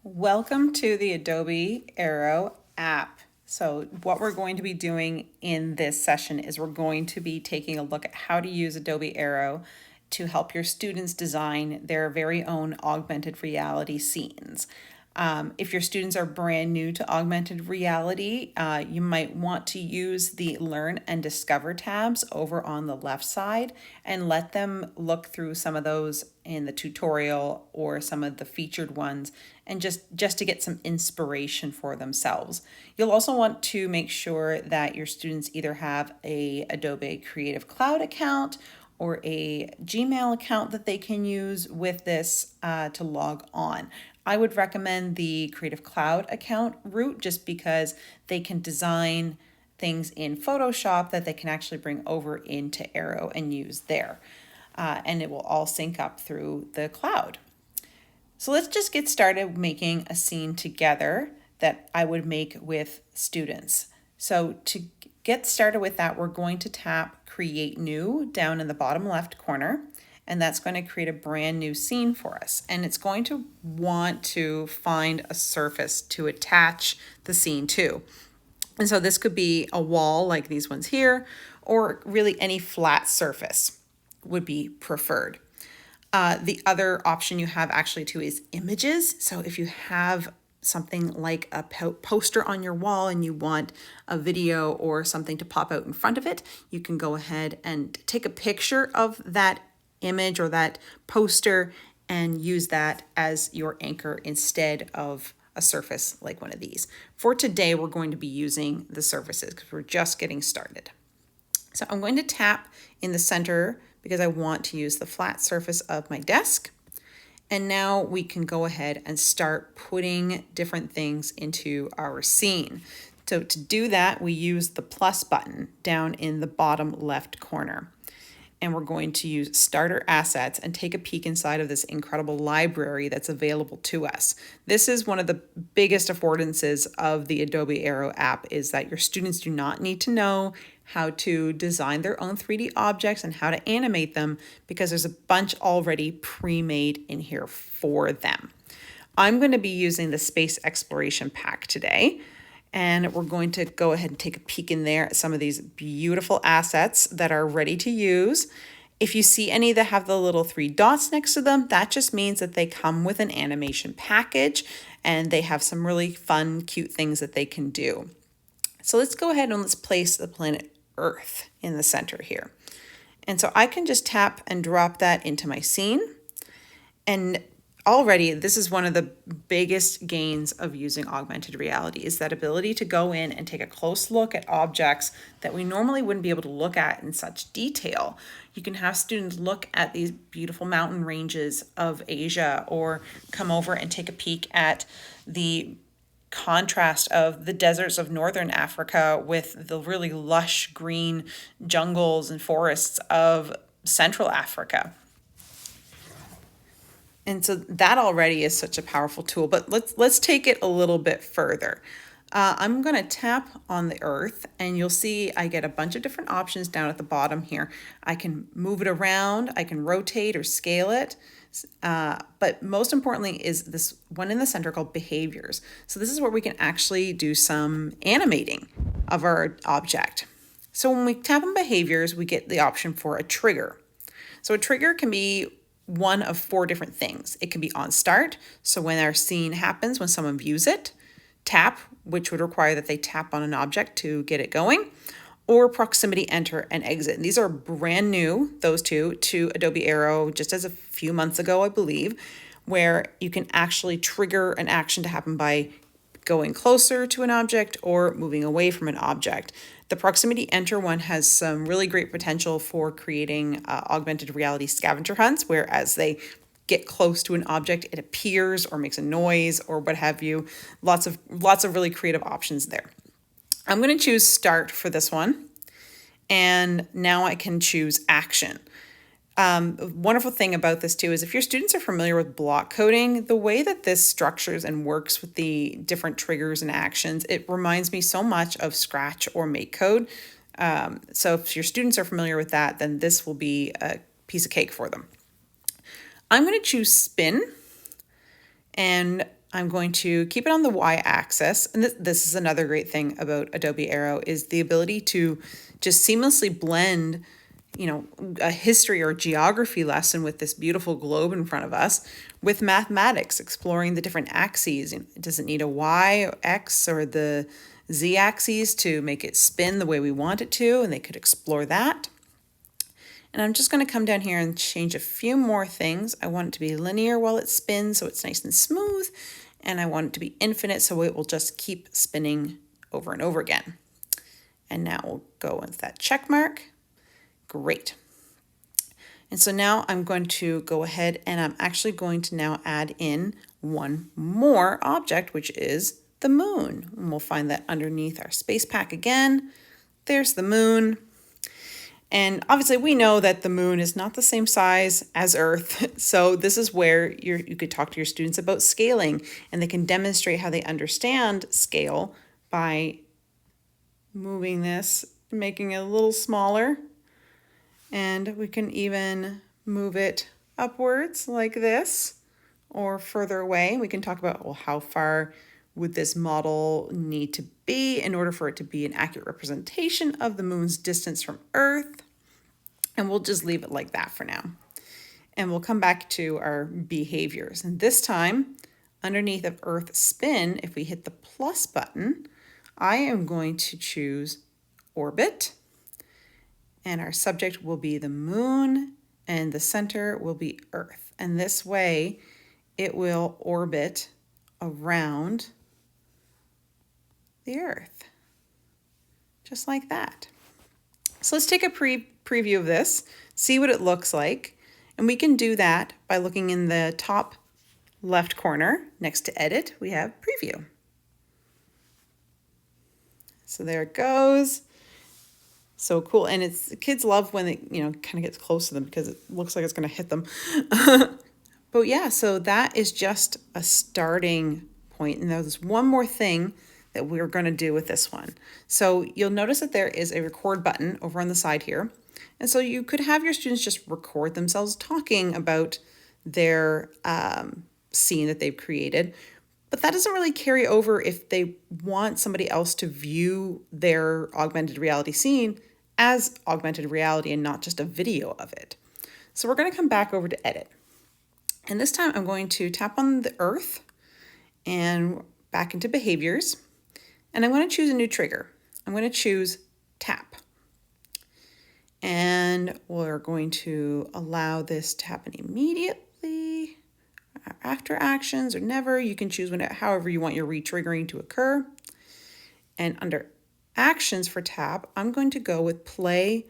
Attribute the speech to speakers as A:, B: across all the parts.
A: Welcome to the Adobe Aero app. So what we're going to be doing in this session is we're going to be taking a look at how to use Adobe Aero to help your students design their very own augmented reality scenes. If your students are brand new to augmented reality, you might want to use the Learn and Discover tabs over on the left side and let them look through some of those in the tutorial or some of the featured ones and just to get some inspiration for themselves. You'll also want to make sure that your students either have a Adobe Creative Cloud account or a Gmail account that they can use with this to log on. I would recommend the Creative Cloud account route just because they can design things in Photoshop that they can actually bring over into Aero and use there. And it will all sync up through the cloud. So let's just get started making a scene together that I would make with students. So to get started with that, we're going to tap Create New down in the bottom left corner, and that's going to create a brand new scene for us. And it's going to want to find a surface to attach the scene to. And so this could be a wall like these ones here, or really any flat surface would be preferred. The other option you have actually too is images. So if you have something like a poster on your wall and you want a video or something to pop out in front of it, you can go ahead and take a picture of that image or that poster and use that as your anchor instead of a surface like one of these. For today, we're going to be using the surfaces because we're just getting started. So I'm going to tap in the center because I want to use the flat surface of my desk. And now we can go ahead and start putting different things into our scene. So to do that, we use the plus button down in the bottom left corner. And we're going to use Starter Assets and take a peek inside of this incredible library that's available to us. This is one of the biggest affordances of the Adobe Aero app is that your students do not need to know how to design their own 3D objects and how to animate them because there's a bunch already pre-made in here for them. I'm going to be using the Space Exploration Pack today. And we're going to go ahead and take a peek in there at some of these beautiful assets that are ready to use. If you see any that have the little 3 dots next to them, that just means that they come with an animation package and they have some really fun, cute things that they can do. So let's go ahead and let's place the planet Earth in the center here. And so I can just tap and drop that into my scene. And already, this is one of the biggest gains of using augmented reality is that ability to go in and take a close look at objects that we normally wouldn't be able to look at in such detail. You can have students look at these beautiful mountain ranges of Asia or come over and take a peek at the contrast of the deserts of northern Africa with the really lush green jungles and forests of Central Africa. And so that already is such a powerful tool, but let's take it a little bit further. I'm going to tap on the Earth and you'll see I get a bunch of different options down at the bottom here. I can move it around, I can rotate or scale it, but most importantly is this one in the center called Behaviors. So this is where we can actually do some animating of our object. So when we tap on Behaviors, we get the option for a trigger. So a trigger can be one of 4 different things. It can be on start, so when our scene happens, when someone views it, tap, which would require that they tap on an object to get it going, or proximity enter and exit. And these are brand new, those two, to Adobe Aero just as a few months ago, I believe, where you can actually trigger an action to happen by going closer to an object or moving away from an object. The proximity enter one has some really great potential for creating augmented reality scavenger hunts, where as they get close to an object, it appears or makes a noise or what have you. Lots of really creative options there. I'm going to choose start for this one. And now I can choose action. A wonderful thing about this too is if your students are familiar with block coding, the way that this structures and works with the different triggers and actions, it reminds me so much of Scratch or MakeCode. So if your students are familiar with that, then this will be a piece of cake for them. I'm going to choose spin, and I'm going to keep it on the y-axis. And this is another great thing about Adobe Aero is the ability to just seamlessly blend, a history or geography lesson with this beautiful globe in front of us with mathematics, exploring the different axes. It doesn't need a y or x or the z-axis to make it spin the way we want it to, and they could explore that. And I'm just going to come down here and change a few more things. I want it to be linear while it spins so it's nice and smooth. And I want it to be infinite so it will just keep spinning over and over again. And now we'll go with that check mark. Great. And so now I'm going to go ahead and I'm actually going to now add in one more object, which is the moon. And we'll find that underneath our space pack again. There's the moon. And obviously we know that the moon is not the same size as Earth. So this is where you could talk to your students about scaling, and they can demonstrate how they understand scale by moving this, making it a little smaller. And we can even move it upwards like this or further away. We can talk about, well, how far would this model need to be in order for it to be an accurate representation of the moon's distance from Earth? And we'll just leave it like that for now. And we'll come back to our behaviors. And this time, underneath of Earth spin, if we hit the plus button, I am going to choose orbit. And our subject will be the moon, and the center will be Earth. And this way, it will orbit around the Earth, just like that. So let's take a preview of this, see what it looks like. And we can do that by looking in the top left corner next to edit, we have preview. So there it goes. So cool. And it's kids love when it, kind of gets close to them because it looks like it's going to hit them. But yeah, so that is just a starting point. And there's one more thing that we're going to do with this one. So you'll notice that there is a record button over on the side here. And so you could have your students just record themselves talking about their scene that they've created. But that doesn't really carry over if they want somebody else to view their augmented reality scene as augmented reality and not just a video of it. So we're going to come back over to edit. And this time I'm going to tap on the Earth and back into behaviors. And I'm going to choose a new trigger. I'm going to choose tap. And we're going to allow this to happen immediately, after actions, or never. You can choose however you want your re-triggering to occur. And under actions for tap, I'm going to go with play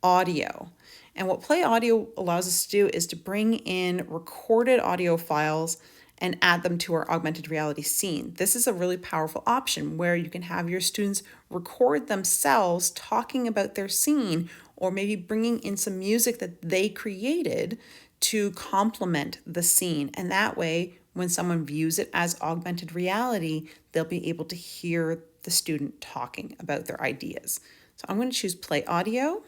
A: audio. And what play audio allows us to do is to bring in recorded audio files and add them to our augmented reality scene. This is a really powerful option where you can have your students record themselves talking about their scene, or maybe bringing in some music that they created to complement the scene. And that way, when someone views it as augmented reality, they'll be able to hear the student talking about their ideas. So I'm going to choose play audio.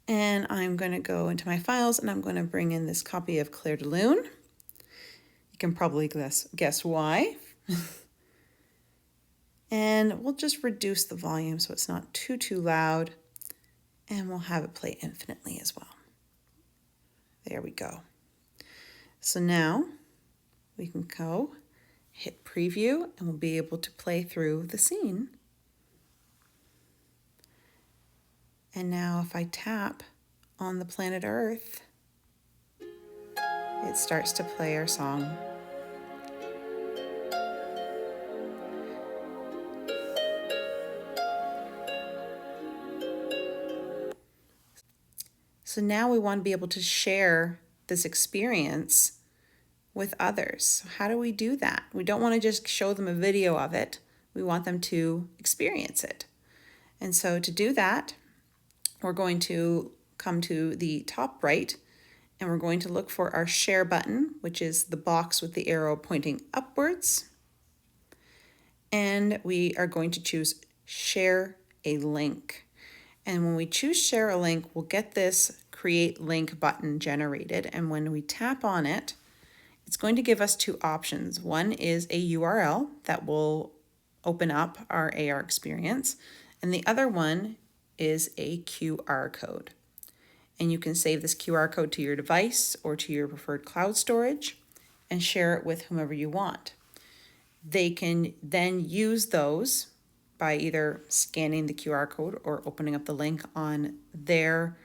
A: And I'm going to go into my files and I'm going to bring in this copy of Clair de Lune. You can probably guess why. And we'll just reduce the volume so it's not too loud. And we'll have it play infinitely as well. There we go. So now we can go hit preview and we'll be able to play through the scene. And now if I tap on the planet Earth, it starts to play our song. So now we want to be able to share this experience with others. So how do we do that? We don't want to just show them a video of it. We want them to experience it. And so to do that, we're going to come to the top right and we're going to look for our share button, which is the box with the arrow pointing upwards. And we are going to choose share a link. And when we choose share a link, we'll get this create link button generated. And when we tap on it, It's going to give us two options. One is a URL that will open up our AR experience, and the other one is a QR code. And you can save this QR code to your device or to your preferred cloud storage and share it with whomever you want. They can then use those by either scanning the QR code or opening up the link on their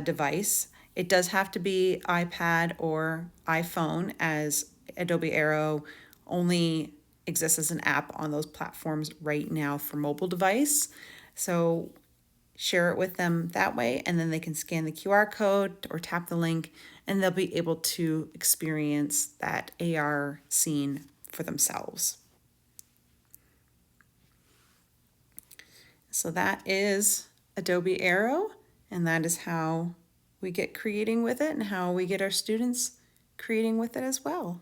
A: device. It does have to be iPad or iPhone, as Adobe Aero only exists as an app on those platforms right now for mobile device. So share it with them that way, and then they can scan the QR code or tap the link, and they'll be able to experience that AR scene for themselves. So that is Adobe Aero, and that is how we get creating with it and how we get our students creating with it as well.